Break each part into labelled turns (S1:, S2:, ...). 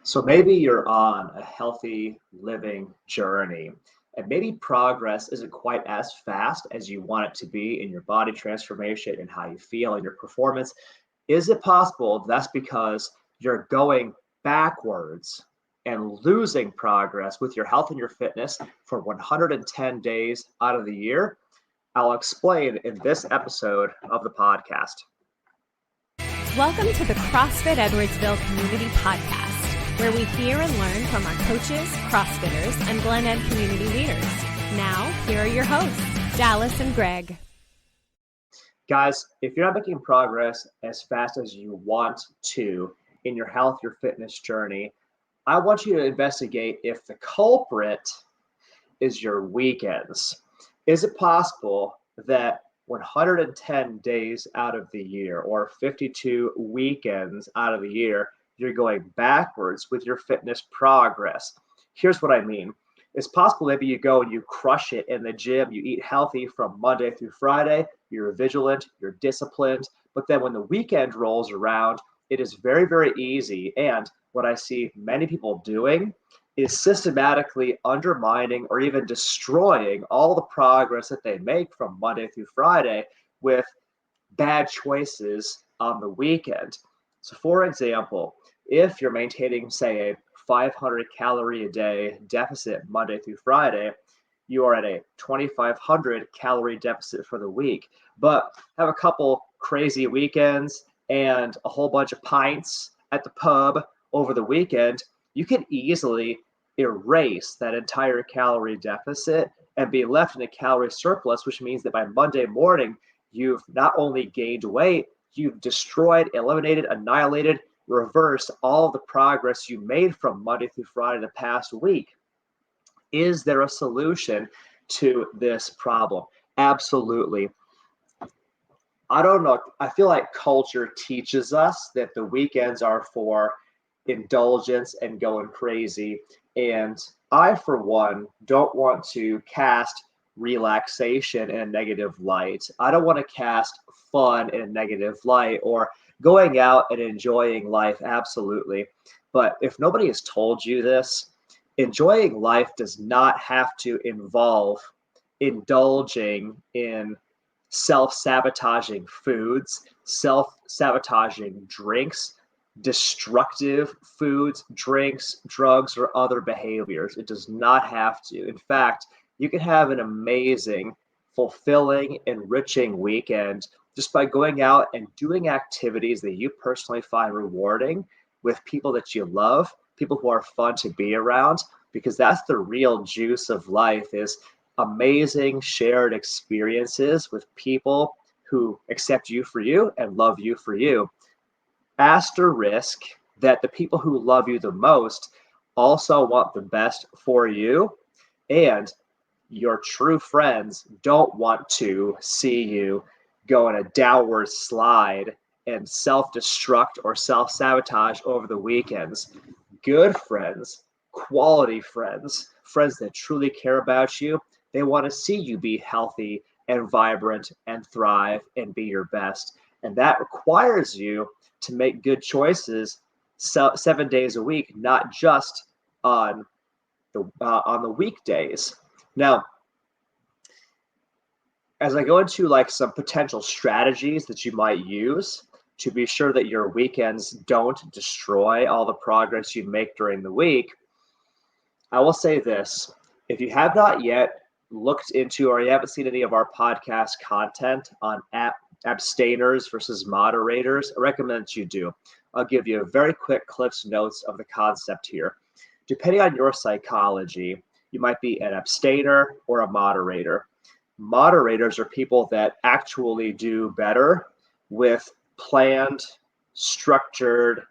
S1: So maybe you're on a healthy living journey, and maybe progress isn't quite as fast as you want it to be in your body transformation and how you feel and your performance. Is it possible that's because you're going backwards and losing progress with your health and your fitness for 110 days out of the year? I'll explain in this episode of the podcast.
S2: Welcome to the CrossFit Edwardsville Community Podcast, where we hear and learn from our coaches, CrossFitters, and Glen Ed community leaders. Now, here are your hosts, Dallas and Greg.
S1: Guys, if you're not making progress as fast as you want to in your health, your fitness journey, I want you to investigate if the culprit is your weekends. Is it possible that 110 days out of the year or 52 weekends out of the year, you're going backwards with your fitness progress? Here's what I mean. It's possible maybe you go and you crush it in the gym, you eat healthy from Monday through Friday, you're vigilant, you're disciplined, but then when the weekend rolls around, it is very, very easy. And what I see many people doing is systematically undermining or even destroying all the progress that they make from Monday through Friday with bad choices on the weekend. So for example, if you're maintaining, say, a 500 calorie a day deficit Monday through Friday, you are at a 2,500 calorie deficit for the week, but have a couple crazy weekends and a whole bunch of pints at the pub over the weekend, you can easily erase that entire calorie deficit and be left in a calorie surplus, which means that by Monday morning, you've not only gained weight, you've destroyed, eliminated, annihilated, reversed all the progress you made from Monday through Friday the past week. Is there a solution to this problem? Absolutely. I don't know. I feel like culture teaches us that the weekends are for indulgence and going crazy. And I, for one, don't want to cast relaxation in a negative light. I don't want to cast fun in a negative light or going out and enjoying life. Absolutely. But if nobody has told you this, enjoying life does not have to involve indulging in self-sabotaging foods, self-sabotaging drinks, destructive foods, drinks, drugs, or other behaviors. It does not have to. In fact, you can have an amazing, fulfilling, enriching weekend just by going out and doing activities that you personally find rewarding with people that you love, people who are fun to be around, because that's the real juice of life, is amazing shared experiences with people who accept you for you and love you for you. Asterisk that the people who love you the most also want the best for you, and your true friends don't want to see you go in a downward slide and self-destruct or self-sabotage over the weekends. Good friends, quality friends, friends that truly care about you, they want to see you be healthy and vibrant and thrive and be your best. And that requires you to make good choices 7 days a week, not just on the weekdays. Now, as I go into like some potential strategies that you might use to be sure that your weekends don't destroy all the progress you make during the week, I will say this. If you have not yet looked into or you haven't seen any of our podcast content on abstainers versus moderators, I recommend that you do. I'll give you a very quick Cliff's Notes of the concept here. Depending on your psychology, you might be an abstainer or a moderator. Moderators are people that actually do better with planned, structured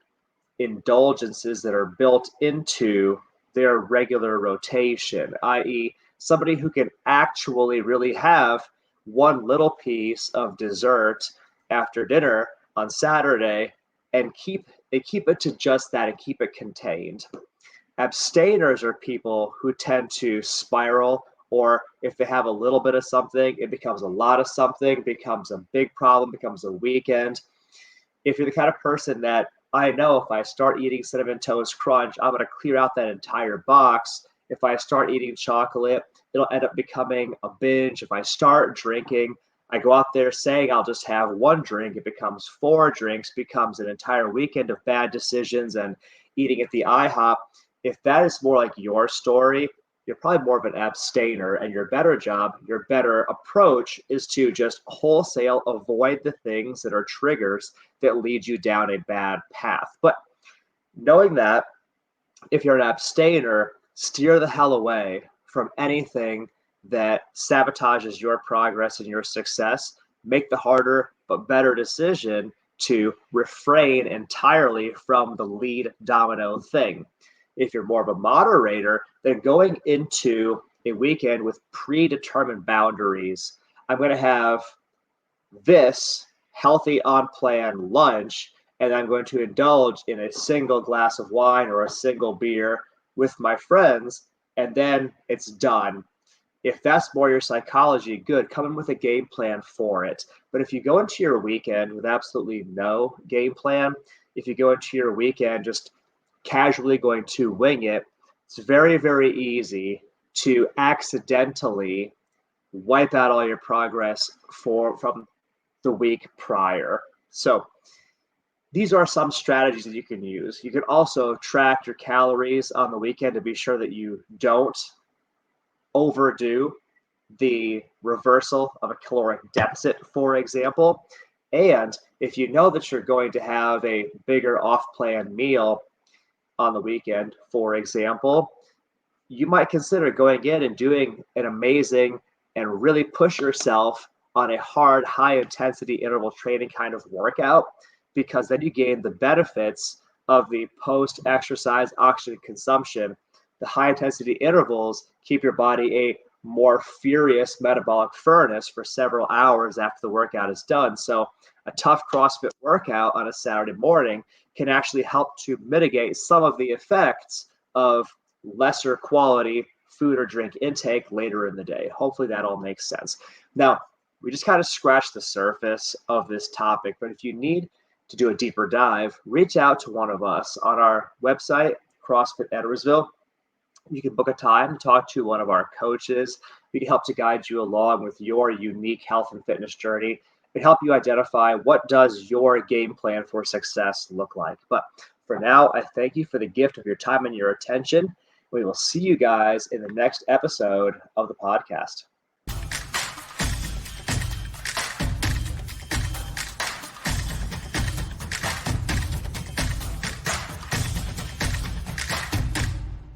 S1: indulgences that are built into their regular rotation, i.e., somebody who can actually really have one little piece of dessert after dinner on Saturday and keep it to just that and keep it contained. Abstainers are people who tend to spiral, or if they have a little bit of something, it becomes a lot of something, becomes a big problem, becomes a weekend. If you're the kind of person that I know if I start eating Cinnamon Toast Crunch, I'm going to clear out that entire box. If I start eating chocolate, it'll end up becoming a binge. If I start drinking, I go out there saying I'll just have one drink. It becomes 4 drinks, becomes an entire weekend of bad decisions and eating at the IHOP. If that is more like your story, you're probably more of an abstainer, and your better approach is to just wholesale avoid the things that are triggers that lead you down a bad path. But knowing that, if you're an abstainer, steer the hell away from anything that sabotages your progress and your success. Make the harder but better decision to refrain entirely from the lead domino thing. If you're more of a moderator, then going into a weekend with predetermined boundaries, I'm going to have this healthy on plan lunch, and I'm going to indulge in a single glass of wine or a single beer with my friends, and then it's done. If that's more your psychology, good, come in with a game plan for it. But if you go into your weekend with absolutely no game plan, if you go into your weekend just casually going to wing it, it's very, very easy to accidentally wipe out all your progress from the week prior. So these are some strategies that you can use. You can also track your calories on the weekend to be sure that you don't overdo the reversal of a caloric deficit, for example. And if you know that you're going to have a bigger off-plan meal on the weekend, for example, you might consider going in and doing an amazing and really push yourself on a hard, high intensity interval training kind of workout, because then you gain the benefits of the post exercise oxygen consumption. The high intensity intervals keep your body a more furious metabolic furnace for several hours after the workout is done. So a tough CrossFit workout on a Saturday morning can actually help to mitigate some of the effects of lesser quality food or drink intake later in the day. Hopefully that all makes sense. Now, we just kind of scratched the surface of this topic, but if you need to do a deeper dive, reach out to one of us on our website, CrossFit Edwardsville. You can book a time to talk to one of our coaches. We can help to guide you along with your unique health and fitness journey and help you identify what does your game plan for success look like. But for now, I thank you for the gift of your time and your attention. We will see you guys in the next episode of the podcast.